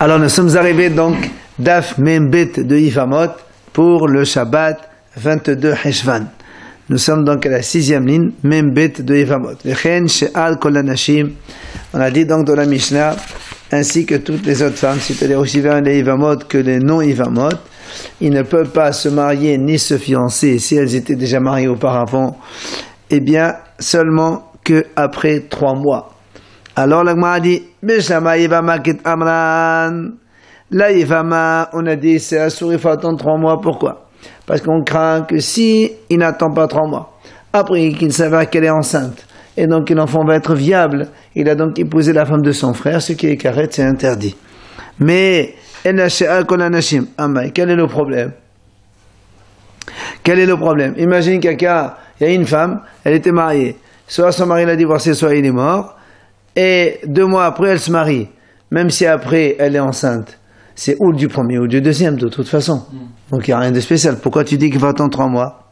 Alors nous sommes arrivés donc Daf Membet de Yivamot pour le Shabbat 22 Heshvan. Nous sommes donc à la 6e ligne, Membet de Yivamot. Vechen she'al kol hanashim. On a dit donc dans la Mishnah, ainsi que toutes les autres femmes, c'est-à-dire aussi bien les Yivamot que les non-Yivamot, ils ne peuvent pas se marier ni se fiancer si elles étaient déjà mariées auparavant, eh bien seulement qu'après 3 mois. Alors la Gemara a dit, Bishama Yivama Kit Amran. La Yivama, on a dit, c'est assuré, il faut attendre 3 mois. Pourquoi? Parce qu'on craint que si il n'attend pas 3 mois, après qu'il s'avère qu'elle est enceinte, et donc que l'enfant va être viable, il a donc épousé la femme de son frère, ce qui est carré, c'est interdit. Mais, quel est le problème? Quel est le problème? Imagine quelqu'un, il y a une femme, elle était mariée, soit son mari l'a divorcé, soit il est mort, et 2 mois après, elle se marie. Même si après, elle est enceinte. C'est ou du premier ou du deuxième, de toute façon. Donc, il n'y a rien de spécial. Pourquoi tu dis qu'il va attendre 3 mois?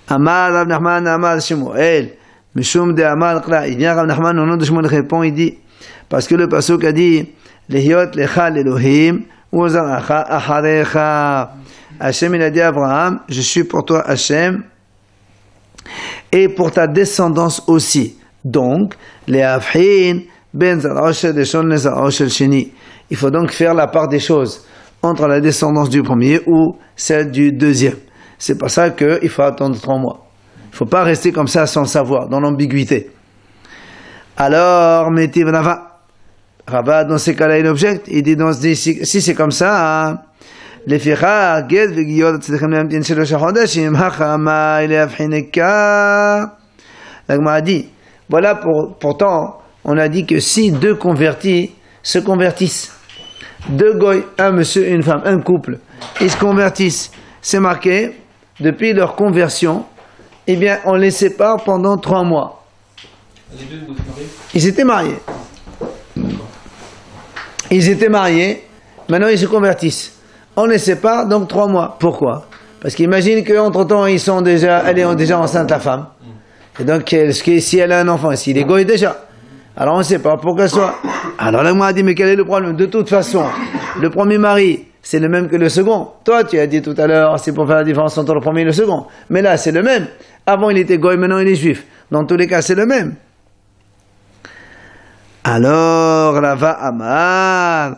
Amal, Rav Nachman, Amal, Shemuel. Mishum de Amal, Kla. Il vient Rav Nachman, au nom de Shemuel, répond, il dit, parce que le pasuk a dit, Lehiot lecha l'Elohim, Uzaracha acharecha. Hachem, il a dit à Abraham, je suis pour toi, Hachem, et pour ta descendance aussi. Donc, il faut donc faire la part des choses entre la descendance du premier ou celle du deuxième. C'est pour ça qu'il faut attendre 3 mois. Il ne faut pas rester comme ça sans savoir, dans l'ambiguïté. Alors, Métiv Rava, dans ces cas-là, il objecte. Il dit, si c'est comme ça, la Gemara dit, voilà, pourtant, on a dit que si 2 convertis se convertissent, 2 goy, un monsieur et une femme, un couple, ils se convertissent, c'est marqué, depuis leur conversion, eh bien, on les sépare pendant 3 mois. Les 2 étaient mariés? Ils étaient mariés. Ils étaient mariés, maintenant ils se convertissent. On les sépare, donc 3 mois. Pourquoi? Parce qu'imagine qu'entre-temps, elle est déjà enceinte, la femme. Et donc, si elle a un enfant, s'il est goy déjà, alors on ne sait pas pour qu'elle soit. Alors là, moi, a dit, mais quel est le problème? De toute façon, le premier mari, c'est le même que le second. Toi, tu as dit tout à l'heure, c'est pour faire la différence entre le premier et le second. Mais là, c'est le même. Avant, il était goy, maintenant, il est juif. Dans tous les cas, c'est le même. Alors, Rava Amar,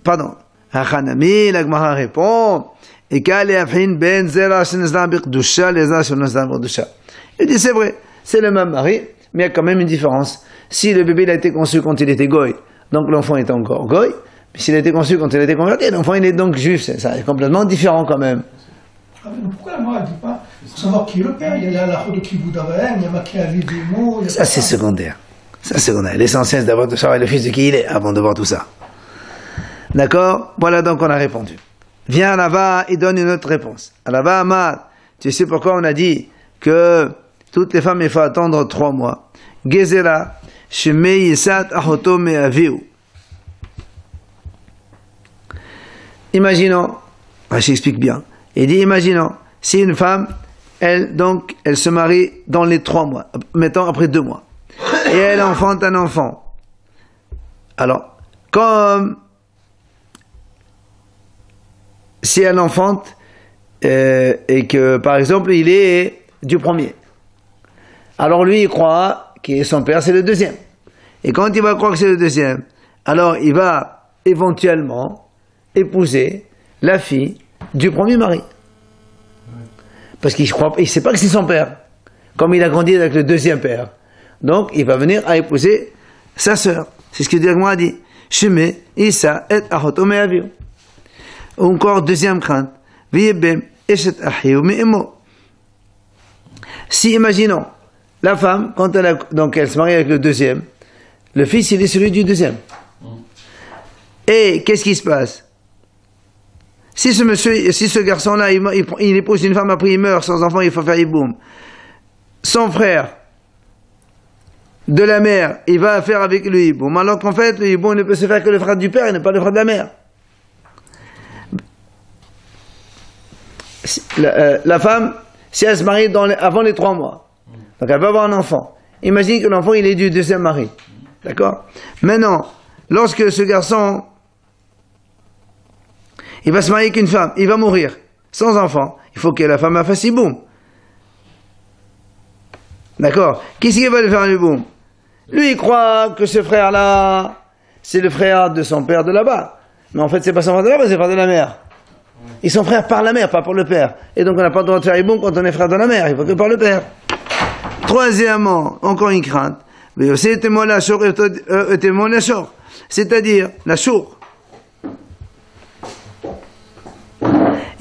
pardon, Hachanami, la Gemara répond, et qu'elle est ben zera shenezla biqdusha, les zera shenezla biqdusha. Il dit, c'est vrai, c'est le même mari, mais il y a quand même une différence. Si le bébé il a été conçu quand il était goy, donc l'enfant est encore goy, mais s'il a été conçu quand il a été converti, l'enfant il est donc juif, ça est complètement différent quand même. Ah, mais pourquoi la Gemara ne dit pas, pour savoir qui est le père, il y a la de Kibud Avraham, il y a marqué Avi Dimo... Ça c'est secondaire. Ça c'est secondaire. L'essentiel c'est d'abord de savoir le fils de qui il est, avant de voir tout ça. D'accord? Voilà donc on a répondu. Viens là-bas, il donne une autre réponse. Là-bas, Amar, tu sais pourquoi on a dit que toutes les femmes, il faut attendre 3 mois. Gezera, Shemei Yisat Ahoto Me'aviu. Imaginons, Rashi explique bien, il dit imaginons, si une femme, elle se marie dans les 3 mois, mettons après 2 mois, et elle enfante un enfant. Alors, comme si elle enfante, et que par exemple il est du premier, alors lui il croit que son père c'est le deuxième, et quand il va croire que c'est le deuxième, alors il va éventuellement épouser la fille du premier mari, parce qu'il ne sait pas que c'est son père, comme il a grandi avec le deuxième père, donc il va venir à épouser sa sœur. C'est ce que Dirgma a dit, Sheme Isa et Ahoto Me'aviu. Encore deuxième crainte, Viyebem Eshet Ahiu Me'emo. Si, imaginons, la femme, quand elle se marie avec le deuxième, le fils, il est celui du deuxième. Et qu'est-ce qui se passe? Si ce garçon-là, il épouse une femme, après il meurt sans enfant, il faut faire Yiboum. Son frère, de la mère, il va faire avec le Yiboum. Alors qu'en fait, le Yiboum ne peut se faire que le frère du père et ne pas le frère de la mère. La femme, si elle se marie avant les 3 mois, donc elle va avoir un enfant. Imagine que l'enfant il est du deuxième mari. D'accord? Maintenant, lorsque ce garçon Il va se marier avec une femme, il va mourir, sans enfant. Il faut que la femme fasse Yiboum. D'accord? Qu'est-ce qu'il va lui faire un Yiboum? Lui, il croit que ce frère-là, c'est le frère de son père de là-bas. Mais en fait, c'est pas son frère de là-bas, c'est le frère de la mère. Ils sont frères par la mère, pas par le père. Et donc, on n'a pas le droit de faire Yiboum quand on est frère de la mère, il faut que par le père. Troisièmement, encore une crainte. C'est-à-dire, la chour.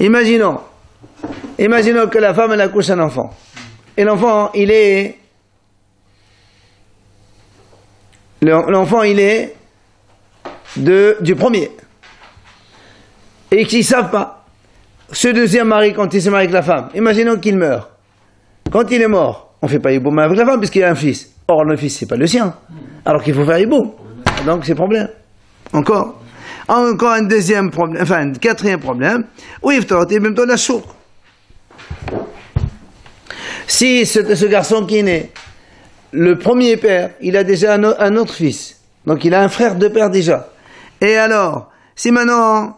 Imaginons que la femme, elle accouche un enfant. Et l'enfant, il est du premier. Et qu'ils ne savent pas. Ce deuxième mari, quand il se marie avec la femme, imaginons qu'il meurt. Quand il est mort, on ne fait pas Yiboum avec la femme puisqu'il a un fils. Or, le fils, c'est pas le sien. Alors qu'il faut faire Yiboum. Donc, c'est problème. Encore un deuxième problème, enfin, un quatrième problème. Oui, même dans la chour. Si ce garçon qui est né, le premier père, il a déjà un autre fils. Donc, il a un frère de père déjà. Et alors, si maintenant,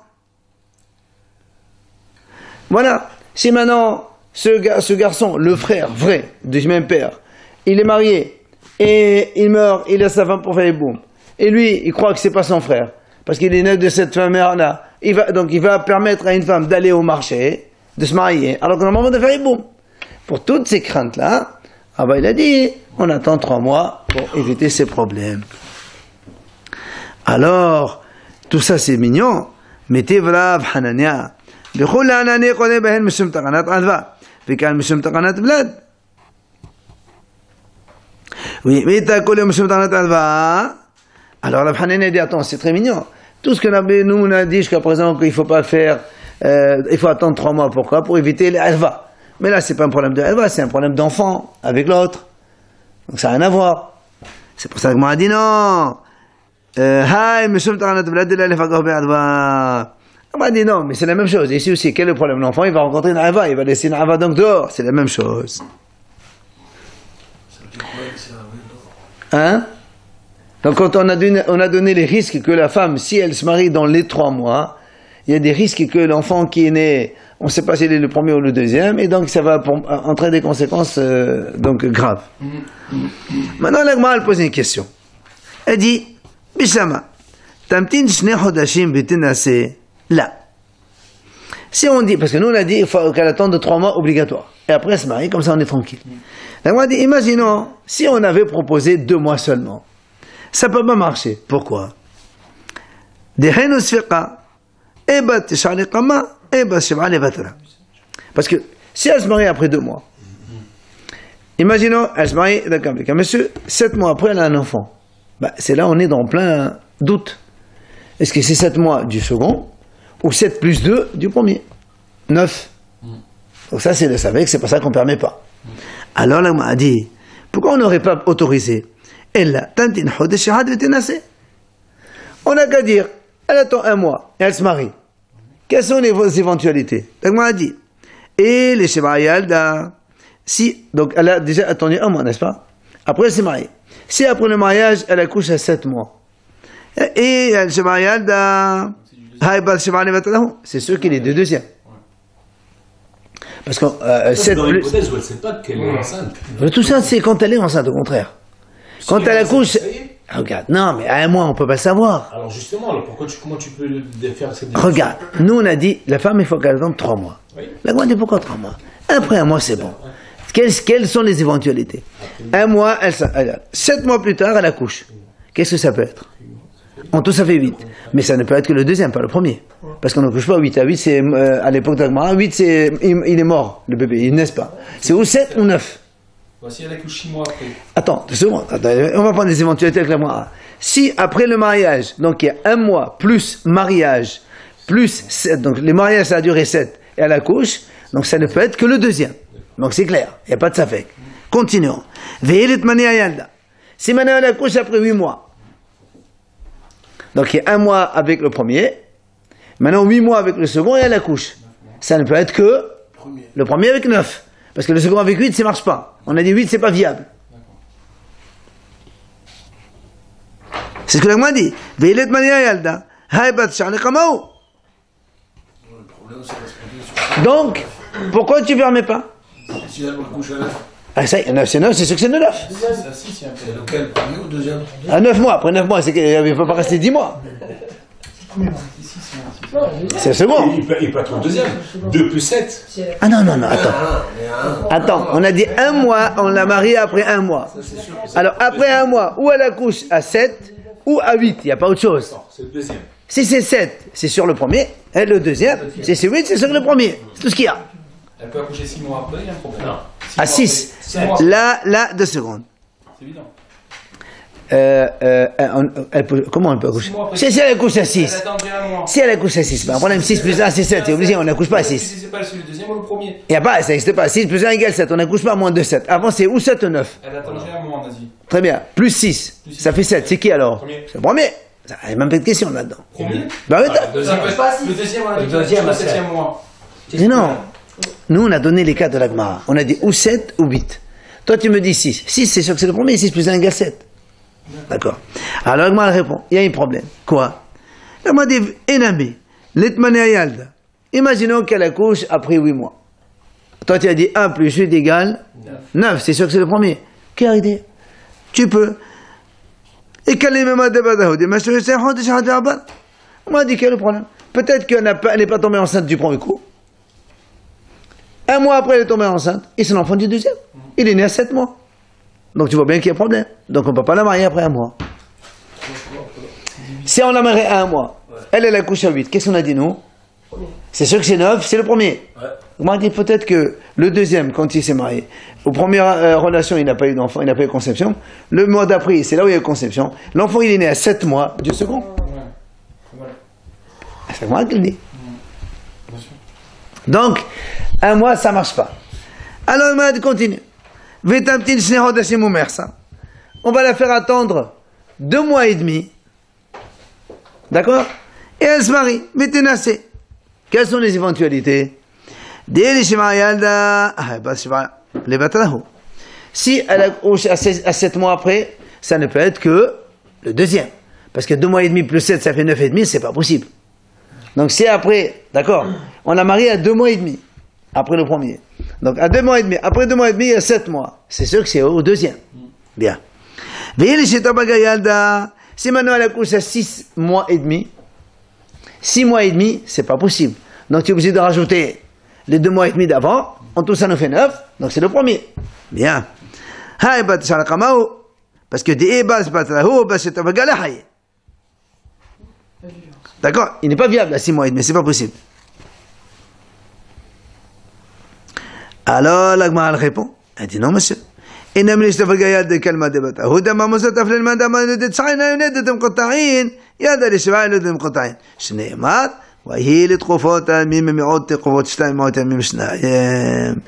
ce garçon, le frère vrai du même père, il est marié et il meurt, il laisse sa femme pour faire les boum. Et lui, il croit que c'est pas son frère parce qu'il est né de cette femme-là. Il va permettre à une femme d'aller au marché, de se marier, alors qu'on a le moment de faire les boum. Pour toutes ces craintes-là, il a dit, on attend 3 mois pour éviter ces problèmes. Alors, tout ça c'est mignon, mais Tivrav Hanania. Oui, mais alors la Hanania dit, attends, c'est très mignon. Tout ce que nous on a dit jusqu'à présent qu'il ne faut pas faire, il faut attendre 3 mois. Pourquoi? Pour éviter les alva. Mais là, c'est pas un problème de alva, c'est un problème d'enfant avec l'autre. Donc ça n'a rien à voir. C'est pour ça que moi a dit non. On m'a dit non, mais c'est la même chose. Ici aussi, quel est le problème? L'enfant, il va rencontrer une alva, il va laisser une alva donc dehors. C'est la même chose. Hein? Donc quand on a donné les risques que la femme, si elle se marie dans les 3 mois, il y a des risques que l'enfant qui est né, on ne sait pas s'il est le premier ou le deuxième, et donc ça va entraîner des conséquences donc graves. Maintenant, l'Agma, elle pose une question. Elle dit, Bishama, tamtin shne chodashim betinase là. Si on dit, parce que nous on a dit, il faut qu'elle attende 3 mois obligatoire, et après elle se marie, comme ça on est tranquille. L'Agma dit, imaginons, si on avait proposé 2 mois seulement, ça ne peut pas marcher. Pourquoi? Parce que si elle se marie après 2 mois, imaginons, elle se marie avec un monsieur, 7 mois après, elle a un enfant. C'est là on est dans plein doute. Est-ce que c'est 7 mois du second, ou 7 plus 2 du premier? 9. Donc ça, c'est le savec, c'est pas ça qu'on ne permet pas. Alors là, on m'a dit, pourquoi on n'aurait pas autorisé? On n'a qu'à dire, elle attend 1 mois, et elle se marie. Quelles sont les éventualités? Donc, on a dit, et les Shemayalda, si, donc elle a déjà attendu 1 mois, n'est-ce pas? Après, elle s'est mariée. Si après le mariage, elle accouche à 7 mois, et elle Shemayalda, c'est sûr qu'il est de deuxième. Parce que dans l'hypothèse où elle ne sait pas qu'elle est enceinte. Tout ça, c'est quand elle est enceinte, au contraire. Quand elle accouche, regarde, non, mais à 1 mois, on ne peut pas savoir. Alors justement, comment tu peux faire cette décision? Regarde, nous on a dit, la femme, il faut qu'elle attende 3 mois. Oui. La loi dit pourquoi 3 mois? Après 1 mois, c'est bon. Quelles sont les éventualités? 1 mois, 7 mois plus tard, elle accouche. Qu'est-ce que ça peut être? En tout, ça fait 8. Mais ça ne peut être que le deuxième, pas le premier. Parce qu'on n'accouche pas 8. À 8, c'est, à l'époque d'Agmara, 8, c'est, il est mort, le bébé, il ne naît pas. C'est ou 7 ou 9. Voici, elle accouche 6 mois après. Attends, 2 secondes. On va prendre des éventualités avec l'Agmara. Si, après le mariage, donc il y a 1 mois, plus mariage, plus 7, donc les mariages, ça a duré 7, et elle accouche, donc ça ne peut être que le deuxième. Donc c'est clair, il n'y a pas de safek. Continuons. Si maintenant elle accouche après 8 mois, donc il y a 1 mois avec le premier, maintenant 8 mois avec le second et elle accouche. Ça ne peut être que le premier avec 9. Parce que le second avec 8, ça ne marche pas. On a dit 8, c'est pas viable. C'est ce que l'Agma dit. Donc, pourquoi tu ne permets pas? Si elle couche à 9. Ah, ça, 9 c'est 9, c'est sûr que c'est 9. C'est lequel, premier ou deuxième? À 9 mois, après 9 mois, c'est qu'il ne peut pas rester 10 mois. C'est le second. Il peut être le deuxième. 2 plus 7. Ah non, attends. Attends, on a dit 1 mois, on l'a mariée après 1 mois. Alors, après 1 mois, ou elle accouche à 7, ou à 8, il n'y a pas autre chose. C'est le deuxième. Si c'est 7, c'est sur le premier, et le deuxième, si c'est 8, c'est sur le premier. C'est tout ce qu'il y a. Elle peut accoucher 6 mois après, il y a un problème. Non. À 6. Là, 2 secondes. C'est évident. Comment elle peut accoucher? Si elle accouche à 6. Elle attendrait un mois. Si elle accouche à 6, ben, un problème 6 plus 1 c'est 7, c'est obligé, on n'accouche pas à 6. C'est pas le deuxième ou le premier. Il n'y a pas, ça n'existe pas. 6 plus 1 égale 7, on n'accouche pas à moins de 7. Avant c'est ou 7 ou 9. Elle attendrait un mois en Asie. Très bien, plus 6, ça fait 7. C'est qui alors? Premier. C'est le premier. Il n'y a même pas de question là-dedans. Premier. Bah oui, Le deuxième, on a dit le 7e mois. mais non. Nous, on a donné les cas de la Gemara. On a dit ou 7 ou 8. Toi, tu me dis 6. 6, c'est sûr que c'est le premier. 6 plus 1 égale 7. D'accord. Alors, la Gemara répond. Il y a un problème. Quoi? La Gemara dit, Enami, l'etmane ayalda. Imaginons qu'elle accouche après 8 mois. Toi, tu as dit 1 plus 8 égale 9. C'est sûr que c'est le premier. Quelle idée? Tu peux. Et quel est le même débat? On m'a dit quel est le problème? Peut-être qu'elle n'est pas tombée enceinte du premier coup. 1 mois après, elle est tombée enceinte. Et c'est l'enfant du deuxième. Il est né à 7 mois. Donc tu vois bien qu'il y a un problème. Donc on ne peut pas la marier après 1 mois. Si on la marie à 1 mois, elle accouche à 8. Qu'est-ce qu'on a dit nous? C'est sûr que c'est 9, c'est le premier. On m'a dit peut-être que le deuxième, quand il s'est marié, aux premières relations, il n'a pas eu d'enfant, il n'a pas eu de conception. Le mois d'après, c'est là où il y a eu conception. L'enfant, il est né à 7 mois du second. C'est moi qui le dis. Donc, 1 mois, ça ne marche pas. Alors, il m'a dit, continue. On va la faire attendre 2 mois et demi. D'accord? Et elle se marie. Quelles sont les éventualités? Si elle accouche à 7 mois après, ça ne peut être que le deuxième. Parce que 2 mois et demi plus 7, ça fait 9 et demi, c'est pas possible. Donc c'est après, d'accord, on a marié à 2 mois et demi, après le premier. Donc à 2 mois et demi, après 2 mois et demi, il y a 7 mois. C'est sûr que c'est au deuxième. Bien. Si maintenant elle accouche à 6 mois et demi, 6 mois et demi, c'est pas possible. Donc tu es obligé de rajouter les 2 mois et demi d'avant, en tout ça nous fait 9, donc c'est le premier. Bien. Parce que d'accord, il n'est pas viable à 6 mois et demi, c'est pas possible. Alors la Gemara répond, elle dit non monsieur. إنما يشتفق يد كلمة دبته هو دم مستف للمدام ندت سعينا يندت مقطعين يد لشبع يد مقطعين شنيمات وهي لتقفوت ميم ميعود تقفوت شتاي موت ميم شنايم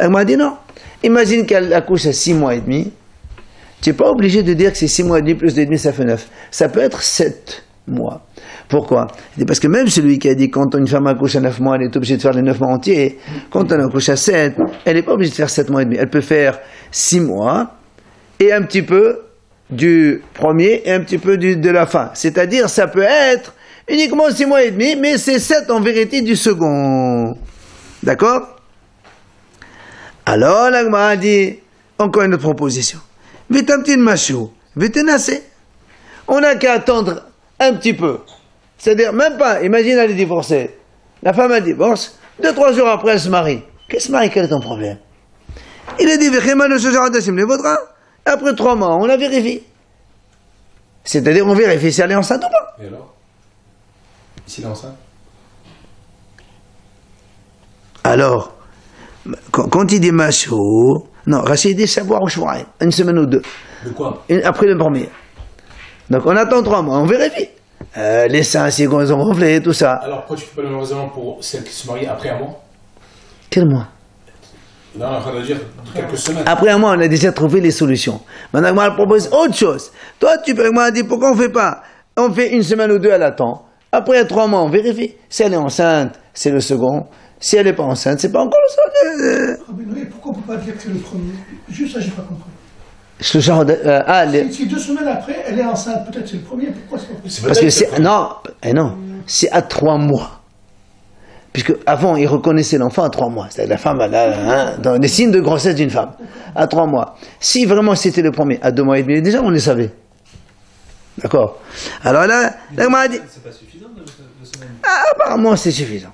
ما dit non. Imagine qu'elle accouche à 6 mois et demi. Tu n'es pas obligé de dire que c'est 6 mois et demi plus 2 et demi ça fait 9. Ça peut être 7 mois. Pourquoi? Parce que même celui qui a dit quand une femme accouche à 9 mois, elle est obligée de faire les 9 mois entiers. Quand elle accouche à 7, elle n'est pas obligée de faire 7 mois et demi. Elle peut faire 6 mois et un petit peu du premier et un petit peu de la fin. C'est-à-dire, ça peut être uniquement 6 mois et demi, mais c'est 7 en vérité du second. D'accord? Alors, la Gemara dit, encore une autre proposition. Vitamtin machou, vitanacé. On n'a qu'à attendre un petit peu. C'est-à-dire, même pas, imagine elle est divorcée. La femme a divorce, 2-3 jours après elle se marie. Qu'est-ce que se marie? Quel est ton problème? Il a dit, après 3 mois, on la vérifie. C'est-à-dire, on vérifie si elle est enceinte ou pas. Et alors? Si elle est enceinte? Alors, quand il dit machou, non, Rachid dit savoir au choix, 1 semaine ou 2. De quoi? Après le premier. Donc on attend 3 mois, on vérifie. Les seins, si ils ont gonflé, tout ça. Alors pourquoi tu fais pas le même raisonnement pour celle qui se marie après 1 mois? Quel mois? Non, on est en train de dire quelques semaines. Après 1 mois, on a déjà trouvé les solutions. Maintenant, moi, elle propose autre chose. Toi, tu peux me dire pourquoi on ne fait pas? On fait 1 semaine ou 2, elle attend. Après 3 mois, on vérifie. Si elle est enceinte, c'est le second. Si elle n'est pas enceinte, c'est pas encore le second. Pourquoi on ne peut pas dire que c'est le premier? Juste ça, j'ai pas compris. Ce genre de, Si 2 semaines après, elle est enceinte, peut-être c'est le premier, pourquoi c'est pas possible? Parce que c'est, non, non, c'est à 3 mois. Puisque avant, ils reconnaissaient l'enfant à 3 mois. C'est-à-dire la femme, dans les signes de grossesse d'une femme, à 3 mois. Si vraiment c'était le premier, à 2 mois et demi, déjà on les savait. D'accord. Alors là, l'agma a dit. C'est pas suffisant de semaines. Apparemment, c'est suffisant.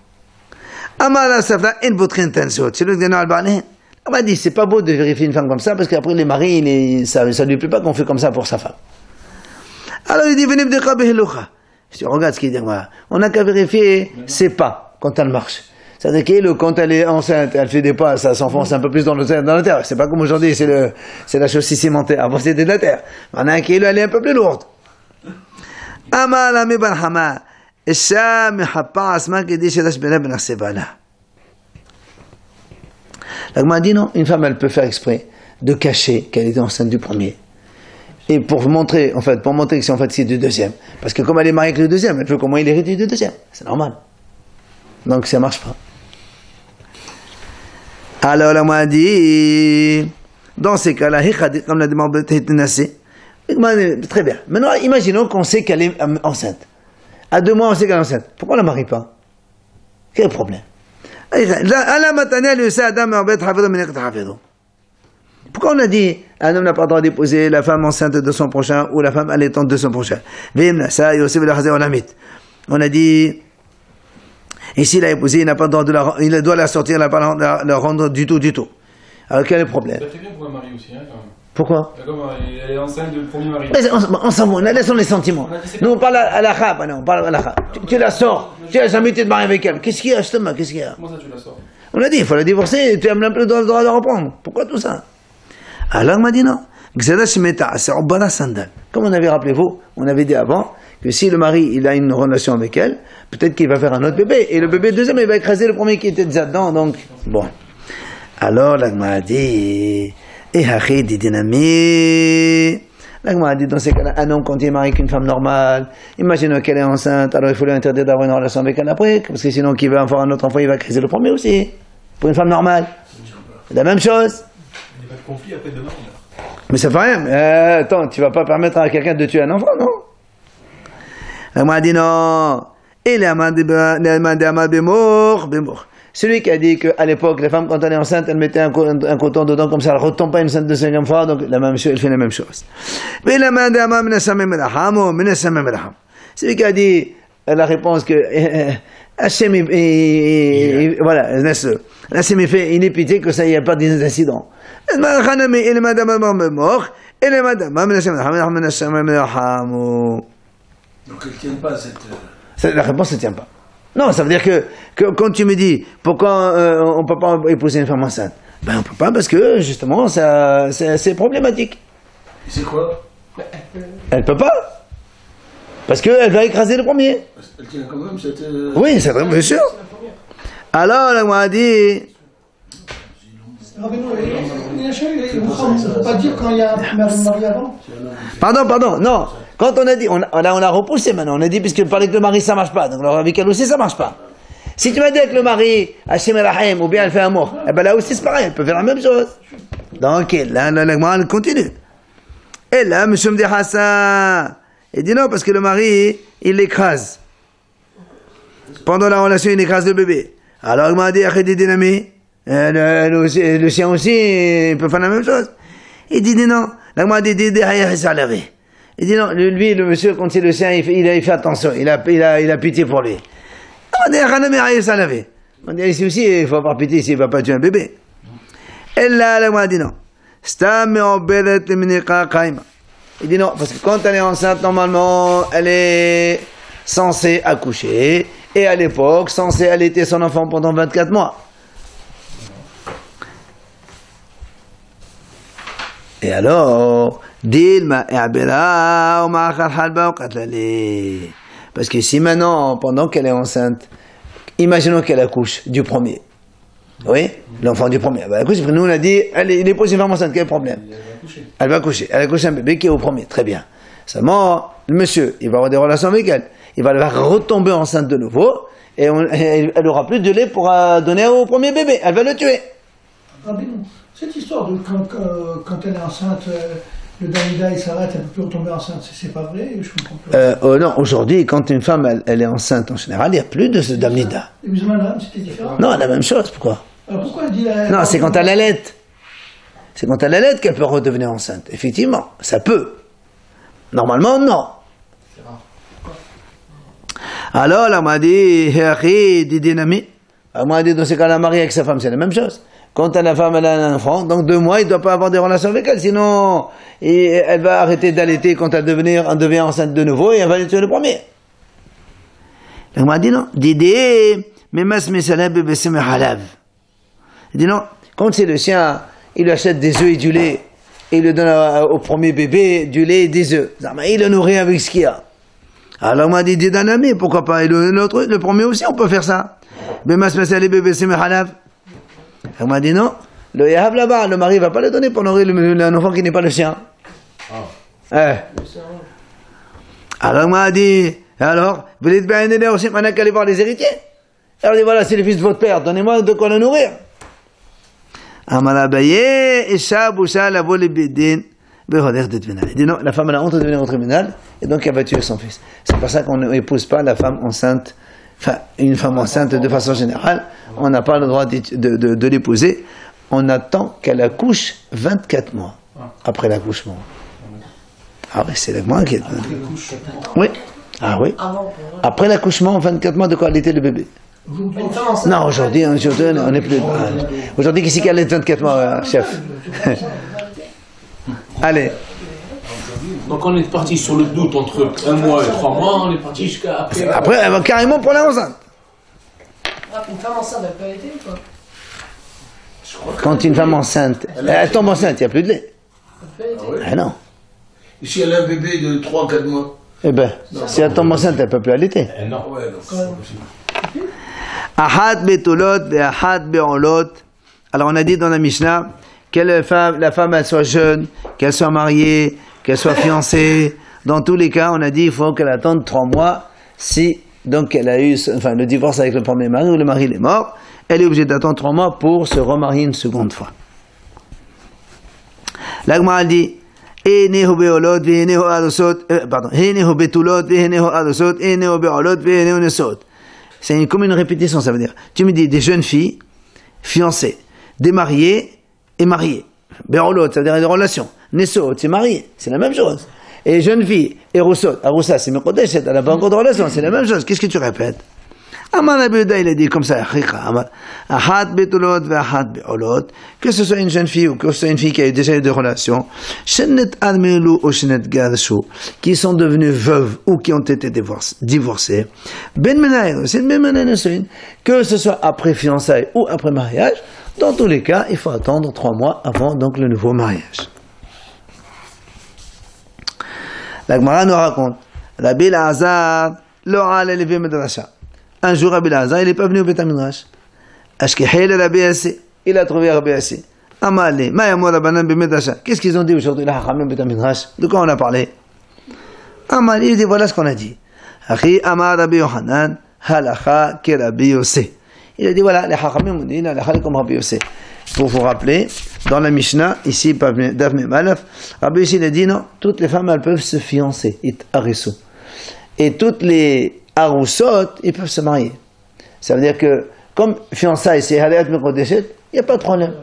Amala Safla, en votre intention. C'est le Gana al-Ba'aleh. On m'a dit, c'est pas beau de vérifier une femme comme ça, parce qu'après les maris, ça lui plaît pas qu'on fait comme ça pour sa femme. Alors il dit, venez me dire, je dis, regarde ce qu'il dit, on n'a qu'à vérifier ses pas, quand elle marche. C'est-à-dire que quand elle est enceinte, elle fait des pas, ça s'enfonce un peu plus dans la terre. C'est pas comme aujourd'hui, c'est la chaussée cimentée. Avant c'était de la terre. Maintenant, elle est un peu plus lourde. Amala mi barhama. L'agma dit non, une femme elle peut faire exprès de cacher qu'elle était enceinte du premier. Et pour montrer que c'est du deuxième. Parce que comme elle est mariée avec le deuxième, elle veut comment il hérite du deuxième. C'est normal. Donc ça marche pas. Alors l'agma dit, dans ces cas-là, comme l'a demandé très bien. Maintenant, imaginons qu'on sait qu'elle est enceinte. À 2 mois, on sait qu'elle est enceinte. Pourquoi on ne la marie pas? Quel problème? Pourquoi on a dit un homme n'a pas le droit d'épouser la femme enceinte de son prochain ou la femme allaitante de son prochain? On a dit ici, il a épousé, il n'a pas le droit il doit la sortir, il n'a pas le droit de la rendre du tout. Alors quel est le problème? Ça fait bien pour un mari aussi, hein, quand même. Pourquoi? Elle est enceinte du premier mari. On s'en fout, laissons les sentiments. Nous on parle à la khab, on parle à la khab. Tu la sors, tu as jamais été de marier avec elle. Qu'est-ce qu'il y a, justement? Qu'est-ce qu'il y a? Comment ça tu la sors? On a dit, il faut la divorcer, tu as même plus le droit de reprendre. Pourquoi tout ça? Alors on m'a dit non. Comme on avait, rappelez-vous, on avait dit avant que si le mari il a une relation avec elle, peut-être qu'il va faire un autre bébé. Et le bébé deuxième, il va écraser le premier qui était déjà dedans. Donc, bon. Alors là, on m'a dit. Et Hachi dit dynamique. L'agma a dit dans ces cas-là, un homme quand il est marié avec une femme normale, imaginons qu'elle est enceinte, alors il faut lui interdire d'avoir une relation avec elle après, parce que sinon qu'il va avoir un autre enfant, il va criser le premier aussi. Pour une femme normale. C'est la même chose. Il n'y a pas de conflit après demain. Mais ça fait rien. Attends, tu vas pas permettre à quelqu'un de tuer un enfant, non? L'agma a dit non. Il est amandé bémour. Celui qui a dit qu'à l'époque, les femmes, quand elle est enceinte, elle mettait un coton dedans, comme ça, elle ne retombe pas une enceinte de 5e fois, donc la même chose, elle fait la même chose. Celui qui a dit la réponse que Hachem, voilà, Hachem il fait inépité que ça, il n'y a pas d'incident. Donc elle ne tient pas cette... La réponse ne tient pas. Non, ça veut dire que quand tu me dis pourquoi on ne peut pas épouser une femme enceinte, ben on ne peut pas parce que justement c'est problématique. C'est quoi? Elle ne peut pas. Parce qu'elle va écraser le premier. Elle tient quand même cette... Oui, c'est vrai, bien sûr. Alors, là, on a dit... Il ne faut pas dire quand il y a un mari avant. Pardon, non. Quand on a dit, on a repoussé maintenant, on a dit, puisque parler avec le mari, ça marche pas. Donc, alors, avec elle aussi, ça marche pas. Si tu m'as dit avec le mari, Hachem el-Rahim, ou bien elle fait un mort, eh ben là aussi, c'est pareil, elle peut faire la même chose. Donc, là, elle continue. Et là, monsieur me dit Hassan, il dit non, parce que le mari, il l'écrase. Pendant la relation, il écrase le bébé. Alors, il m'a dit, le chien aussi, il peut faire la même chose. Il dit non. Là, il m'a dit, il dit non, lui, le monsieur, quand c'est le sien, il fait attention, il a pitié pour lui. On dit, ici aussi, il faut avoir pitié s'il ne va pas tuer un bébé. Et là, il m'a dit non. Il dit non, parce que quand elle est enceinte, normalement, elle est censée accoucher, et à l'époque, censée allaiter son enfant pendant 24 mois. Et alors, parce que si maintenant, pendant qu'elle est enceinte, imaginons qu'elle accouche du premier. Oui, l'enfant du premier. Bah, écoute, nous on a dit, il est possible vraiment enceinte, quel est le problème? Elle va accoucher. Elle accouche un bébé qui est au premier, très bien. Seulement, le monsieur, il va avoir des relations avec elle. Il va la retomber enceinte de nouveau, et elle n'aura plus de lait pour donner au premier bébé. Elle va le tuer. Cette histoire de quand elle est enceinte, le Dalida il s'arrête, elle ne peut plus retomber enceinte, c'est pas vrai, je comprends pas. Non, aujourd'hui, quand une femme elle est enceinte en général, il n'y a plus de ce Damnida. Et Bismillah, c'était différent. Non, la même chose, pourquoi? Alors pourquoi elle dit la... Non, c'est quand elle allait. C'est quand elle allait qu'elle peut redevenir enceinte. Effectivement, ça peut. Normalement, non. Alors, là, on m'a dit, des dynamiques. On m'a dit, dans ces cas-là, marié avec sa femme, c'est la même chose. Quand la femme elle a un enfant, donc 2 mois, il ne doit pas avoir des relations avec elle, sinon elle va arrêter d'allaiter quand elle devient enceinte de nouveau et elle va tuer le premier. On m'a dit non. Il dit non. Quand c'est le sien, il lui achète des œufs et du lait et il lui donne au premier bébé du lait et des œufs. Il le nourrit avec ce qu'il y a. Alors on m'a dit d'un ami, pourquoi pas? Et le premier aussi, on peut faire ça. On m'a dit non, le Yahav là-bas, le mari ne va pas le donner pour nourrir un enfant qui n'est pas le sien. Alors on m'a dit, alors, vous dites bien aussi maintenant qu'elle allait voir les héritiers. Alors il dit voilà, c'est le fils de votre père, donnez-moi de quoi le nourrir. Il dit non, la femme a honte de devenir au tribunal et donc elle va tuer son fils. C'est pour ça qu'on n'épouse pas la femme enceinte. Enfin, une femme enceinte de façon générale, on n'a pas le droit de l'épouser. On attend qu'elle accouche 24 mois après l'accouchement. Ah oui, c'est la moins inquiète. Oui. Ah oui. Après l'accouchement, 24 mois de quoi allaiter le bébé. Non, aujourd'hui, on n'est plus. Aujourd'hui, qui c'est qui allait 24 mois, chef? Allez. Donc on est parti sur le doute entre 1 mois et 3 mois, on est parti jusqu'à après. Après, elle va carrément pour la enceinte. Une femme enceinte, elle peut allaiter ou pas? Quand une femme enceinte, elle tombe enceinte, il n'y a plus de lait. Ah non. Et si elle a un bébé de 3-4 mois? Eh bien, si elle tombe enceinte, elle ne peut plus allaiter. Non. Ouais, non. Ahad betulot ve ahad be'olot. Alors on a dit dans la Mishnah que la femme elle soit jeune, qu'elle soit mariée, qu'elle soit fiancée. Dans tous les cas, on a dit il faut qu'elle attende 3 mois. Si donc elle a eu le divorce avec le premier mari ou le mari est mort, elle est obligée d'attendre 3 mois pour se remarier une seconde fois. L'Agma dit Enehu be'olot ve'enehu adosot. Pardon. Enehu betulot ve'enehu adosot. Enehu be'olot ve'enehu nesot. C'est comme une répétition, ça veut dire. Tu me dis des jeunes filles fiancées, des mariés et mariés. Be'olot, ça veut dire des relations. Nesot, c'est marié, c'est la même chose. Et jeune fille, et Roussot, Roussa, c'est Mekodesh, elle n'a pas encore de relation, c'est la même chose. Qu'est-ce que tu répètes? Amar Abuda, il a dit comme ça, Ahad betulot ve ahad be'olot, que ce soit une jeune fille ou que ce soit une fille qui a déjà eu des relations, Shenet admelu ou Shenet garshu, qui sont devenues veuves ou qui ont été divorcées, Ben Menaïr, c'est Ben Menaïr, que ce soit après fiançailles ou après mariage, dans tous les cas, il faut attendre 3 mois avant donc le nouveau mariage. La Gemara nous raconte, Rabbi Elazar, l'oral élevé Medrasha. Un jour, Rabbi Elazar, il n'est pas venu au Beth Midrash. Ashkehel Rabbi Yassi, il a trouvé Rabbi Yassi. Amale, Ma'amor Rabbanan B'Medrasha. Qu'est-ce qu'ils ont dit aujourd'hui, la Hachamim Beth Midrash? De quoi on a parlé? Amale, il dit voilà ce qu'on a dit. Achi Amar Rabbi Yohanan, Halacha ke Rabbi Yossé. Il a dit voilà, les Hachamim ont dit la Halacha comme Rabbi Yossé. Pour vous rappeler, dans la Mishnah, ici, Dav Memalef, Rabbi Yossi a dit non, toutes les femmes elles peuvent se fiancer, it arisu. Et toutes les Arousot, ils peuvent se marier. Ça veut dire que, comme fiançailles, c'est Halayat Mekodeshet, il n'y a pas de problème.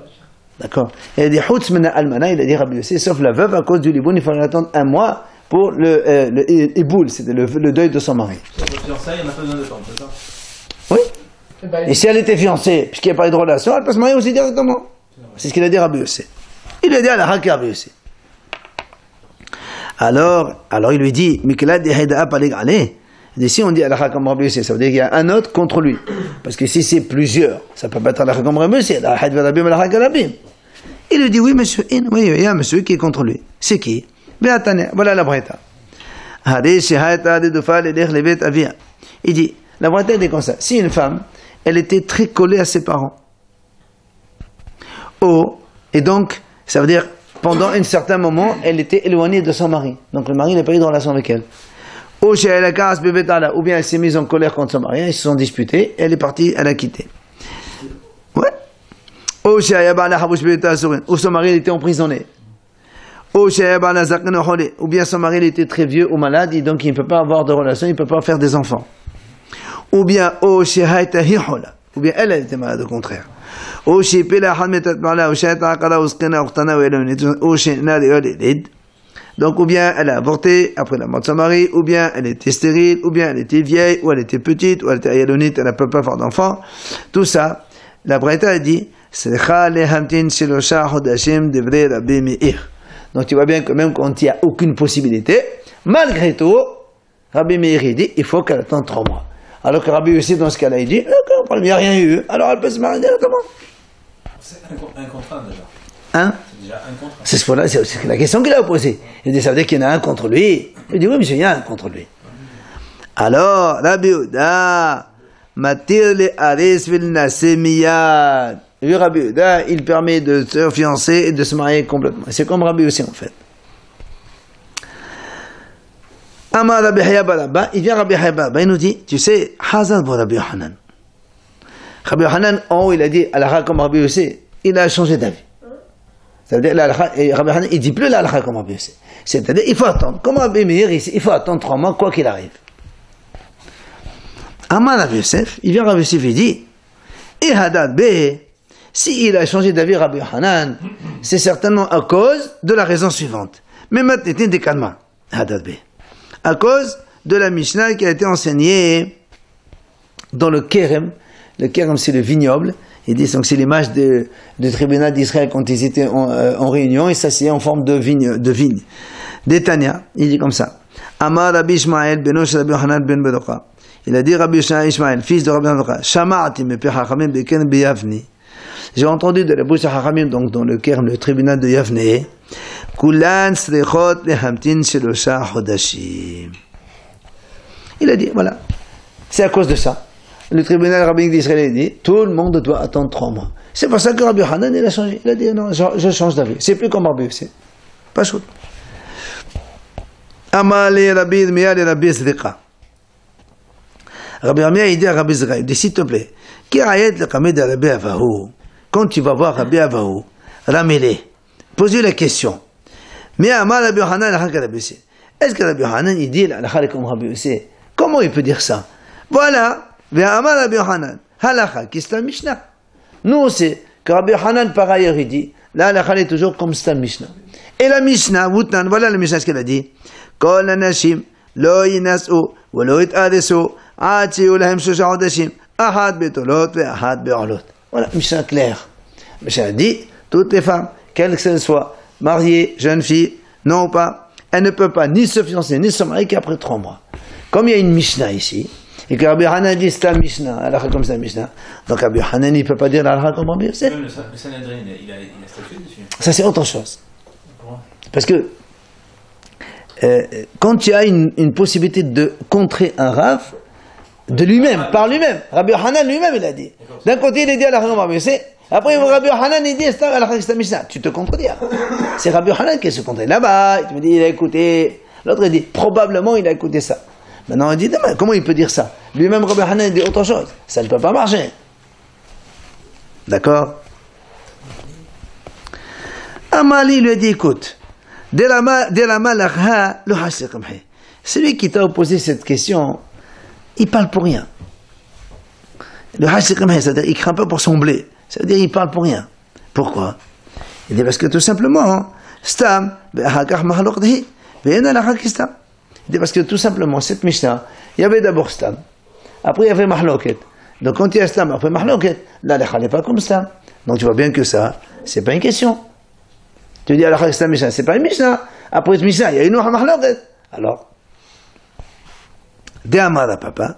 D'accord? Il a dit, Houtz Mena Almana, il a dit Rabbi Yossi, sauf la veuve, à cause du Liboun, il faut attendre 1 mois pour le Iboul, c'était le deuil de son mari. Sur le fiançailles, il n'y a pas besoin de temps, c'est ça? Oui. Et si elle était fiancée, puisqu'il n'y a pas eu de relation, elle peut se marier aussi directement. C'est ce qu'il a dit Rabbi Yossi. Il a dit à la Haki Rabbi Yossi. Alors il lui dit, Mikelad Yehida'a Palig Ale. Et si on dit Allah comme Rabbi Yossi, ça veut dire qu'il y a un autre contre lui. Parce que si c'est plusieurs, ça peut pas être Allah comme Rabbi Yossi. Il lui dit, oui, monsieur, oui, il y a un monsieur qui est contre lui. C'est qui? Voilà la Breta. Il dit, la Breta est comme ça. Si une femme, elle était très collée à ses parents. Et donc, ça veut dire, pendant un certain moment, elle était éloignée de son mari. Donc le mari n'a pas eu de relation avec elle. Ou bien elle s'est mise en colère contre son mari, ils se sont disputés, elle est partie, elle a quitté. Ouais. Ou son mari était emprisonné. Ou bien son mari il était très vieux ou malade, et donc il ne peut pas avoir de relation, il ne peut pas faire des enfants. Ou bien elle était malade au contraire. Donc ou bien elle a avorté après la mort de son mari, ou bien elle était stérile, ou bien elle était vieille, ou elle était petite, ou elle était ayalonite, elle ne peut pas avoir d'enfant. Tout ça, la Braïta a dit, donc tu vois bien que même quand il n'y a aucune possibilité, malgré tout, Rabbi Meir il dit, il faut qu'elle attende 3 mois. Alors que Rabbi aussi dans ce cas-là, il dit, il n'y a rien eu, alors elle peut se marier directement. C'est un contrat déjà. Hein? C'est déjà un contrat. C'est ce point-là, c'est la question qu'il a posée. Il dit, ça veut dire qu'il y en a un contre lui. Il dit, oui, monsieur, il y a un contre lui. Alors, Rabbi Uda, Matir le Aris vil Nase Miyad. Lui, Rabbi Uda, il permet de se fiancer et de se marier complètement. C'est comme Rabbi aussi, en fait. Amar Rabbi Haya Barabba, il vient Rabbi Haya Barabba, il nous dit, tu sais, Hazal pour Rabbi Hanan. Rabbi Hanan, en haut, il a dit, Al-Akha comme Rabbi aussi, il a changé d'avis. Ça veut dire, Rabbi Hanan, il dit plus l'Al-Akha comme Rabbi aussi. C'est-à-dire, il faut attendre. Comme Rabbi Meir, il faut attendre 3 mois, quoi qu'il arrive. Amar Rabbi Yosef, il vient Rabbi Yosef, il dit, et Hadad Be, si il a changé d'avis Rabbi Hanan, c'est certainement à cause de la raison suivante. Mais maintenant, des calma, Hadad Be. À cause de la Mishnah qui a été enseignée dans le Kerem. Le Kerem, c'est le vignoble. Il dit donc c'est l'image du tribunal d'Israël quand ils étaient en réunion, et s'asseyaient en forme de vigne. D'Etania, il dit comme ça. Amar Rabbi Ishmael, benosh Rabbi Hanan ben Bedocha. Il a dit Rabbi Ishmael, fils de Rabbi Bedocha, Shama'ati me Hachamim beken beyavni. J'ai entendu de la bouche de Hachamim, donc dans le Kerem, le tribunal de Yavne, Kulan srechot lehamtin shelosha chodashim. Il a dit, voilà, c'est à cause de ça. Le tribunal rabbinique d'Israël a dit, tout le monde doit attendre 3 mois. C'est pour ça que Rabbi Hanan, il a changé. Il a dit, non, je change d'avis. C'est plus comme Rabbi, c'est pas chaud. Amali Rabbi Meir et Rabbi Zrika. Rabbi Meir, il dit à Rabbi Zrika, il dit, s'il te plaît, qui ayet le kamé de Rabbi Avahu, quand tu vas voir Rabbi Avahu, ramez-les, posez la question. Mais Amar Rabbi Hanan, est-ce que Rabbi Hanan, il dit, comme Rabbi, comment il peut dire ça? Voilà. Amar Rabbi Hanan, halakha, qui c'est la Mishnah. Nous, on sait que Rabbi Hanan, par ailleurs, il dit, la halakha est toujours comme c'est la Mishnah. Et la Mishnah, voilà la Mishnah, ce qu'elle a dit. Kol anashim, lo yinas'u, wa lo yit'adesu, ati'u lahem shosha hodashim, ahad betolot, ve ahad be'olot. Voilà, Mishnah claire. Mishnah dit, toutes les femmes, quelles qu'elles soient, mariées, jeunes filles, non ou pas, elles ne peuvent pas ni se fiancer, ni se marier qu'après 3 mois. Comme il y a une Mishnah ici, et que Rabbi Hanan dit c'est la Mishnah, alors comme c'est la Mishnah, donc Rabbi Hanan il ne peut pas dire alors comme Rabbi Yosef. Même le Sanhedrin, il a statué dessus. Ça c'est autre chose. Parce que quand tu as une possibilité de contrer un Rav de lui-même, par lui-même, Rabbi Hanan lui-même il a dit. D'un côté il a dit alors comme Rabbi Yosef, après Rabbi Hanan il dit c'est la Mishnah. Tu te contredis. C'est Rabbi Hanan qui se contredit. Là-bas, il te dit il a écouté. L'autre il dit probablement il a écouté ça. Maintenant on dit comment il peut dire ça? Lui-même Rabbi Hanan dit autre chose. Ça ne peut pas marcher. D'accord? Amali lui a dit écoute, celui qui t'a opposé cette question, il parle pour rien. Le hashikhamhe, c'est-à-dire il craint pas pour son blé. C'est-à-dire il parle pour rien. Pourquoi? Il dit parce que tout simplement, stam, il dit parce que tout simplement, cette Mishnah, il y avait d'abord Stam, après il y avait Mahloket. Donc quand il y a Stam, après Mahloket, là, l'Alakha n'est pas comme Stam. Donc tu vois bien que ça, c'est pas une question. Tu dis Alakha Stam Mishnah, c'est pas une Mishnah. Après cette Mishnah, il y a une autre Mahloket. Alors, De'amar à papa,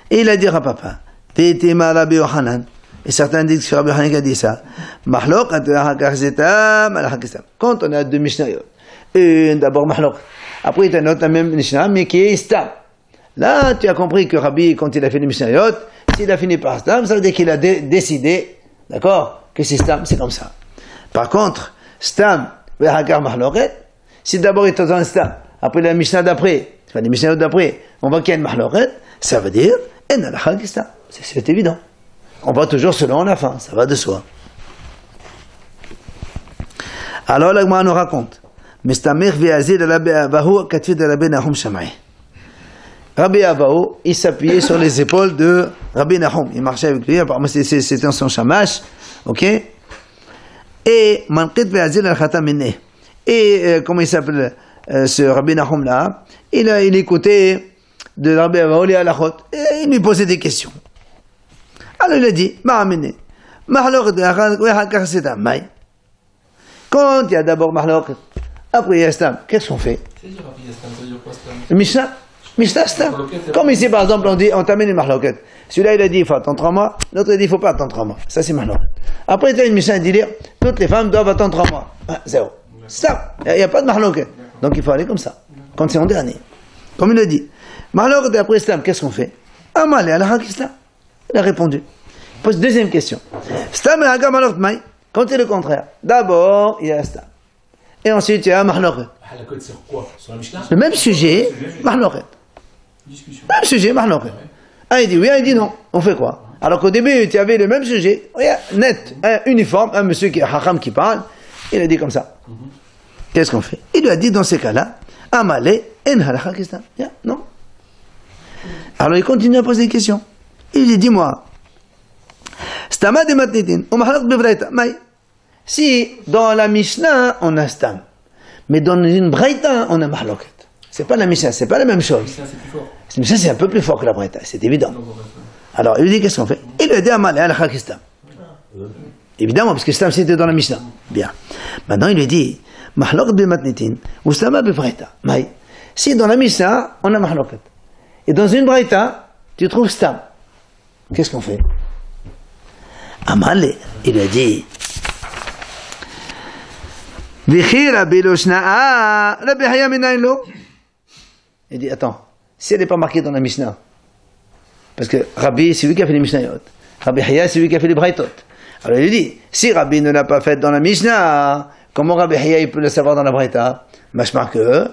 et il a dit à papa, Te'tema Rabbi Yohanan, et certains disent que Rabbi Yohanan a dit ça, Mahloket, quand on a 2 Mishnayot, une d'abord Mahloket, après, il y a une autre même Mishnah, mais qui est Stam. Là, tu as compris que Rabbi, quand il a fait le Mishnayot, s'il a fini par Stam, ça veut dire qu'il a décidé, d'accord, que c'est Stam, c'est comme ça. Par contre, Stam, Vehakar Mahloket, si d'abord il est dans un Stam, après la Mishnah d'après, enfin les Mishnayot d'après, on voit qu'il y a une Mahloket, ça veut dire, En Alakha Stam. C'est évident. On va toujours selon la fin, ça va de soi. Alors, l'Agma nous raconte. מסתמך ויזיד על רבי אבהו כתפיד על רבי נחום שמעי. Rabbi Abao, il s'appuyait sur les épaules de Rabbi Nahum. Il marchait avec lui, apparemment c'était son shamash, ok? Et manqit ve'azil al-khatam minne. Et comment il s'appelle ce Rabbi Nahum là? Il écoutait de Rabbi Abao les halachot et il lui posait des questions. Alors il a dit, ma'amine, mahlok de c'est un maï. Quand il y a d'abord mahlok, après il y a stam, qu'est-ce qu'on fait? C'est-à-dire, après, il y a stam, ça veut dire quoi, stam? Le Mishnah. Mishnah stam. Comme ici par exemple on t'amène une mahloket. Celui-là il a dit il faut attendre 3 mois, l'autre il a dit il faut pas attendre 3 mois. Ça c'est mahloket. Après tu as une Mishnah qui dit toutes les femmes doivent attendre 3 mois. Ah, zéro. Stam. Il n'y a pas de mahloket. Donc il faut aller comme ça. Quand c'est en dernier. Comme il a dit. Mahloket et après stam, qu'est-ce qu'on fait? Amal et Allah stam. Il a répondu. Il pose deuxième question. Stam et haga mahloket maï. Quand c'est le contraire. D'abord il y a stam. Et ensuite il y a mahloket. Halakot sur quoi? Sur la Mishnah? Le même sujet, mahloket. Discussion. Même sujet, mahloket. Un il dit oui, un il dit non. On fait quoi? Alors qu'au début, tu avais le même sujet, net, uniforme, un monsieur qui est hacham qui parle, il a dit comme ça. Qu'est-ce qu'on fait? Il lui a dit dans ces cas-là, Amale, en halakha kistam. Non. Alors il continue à poser des questions. Il dit, dis-moi, stama de matnitin, ou mahalak bevraita, maï. Si dans la Mishnah, on a stam, mais dans une braïta, on a mahloket. C'est pas la Mishnah, c'est pas la même chose. Ça, c'est plus fort. La Mishnah, c'est un peu plus fort que la braïta, c'est évident. Alors, il lui dit, qu'est-ce qu'on fait? Il lui a dit, Amal, halakha kistam. Évidemment, parce que stam, c'était dans la Mishnah. Bien. Maintenant, il lui dit, mahlok be matnitin, ou stama be braïta. Maï. Si dans la Mishnah, on a mahloket. Et dans une braïta, tu trouves stam. Qu'est-ce qu'on fait? Amal, il lui a dit, Vichira biloshna'a, Rabbi Haya minailo. Il dit, attends, si elle n'est pas marquée dans la Mishnah, parce que Rabbi, c'est lui qui a fait les Mishnayot. Rabbi Haya, c'est lui qui a fait les Braïtot. Alors il dit, si Rabbi ne l'a pas fait dans la Mishnah, comment Rabbi Haya il peut le savoir dans la Braïta? Machmar que,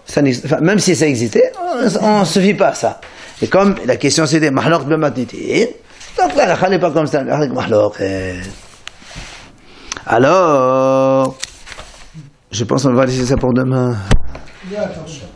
ça n'existe pas. Même si ça existait, on ne se fie pas à ça. Et comme la question c'était, Mahlok be matnitin, donc là, la n'est pas comme ça, Mahlok. Alors, je pense qu'on va laisser ça pour demain. Attention.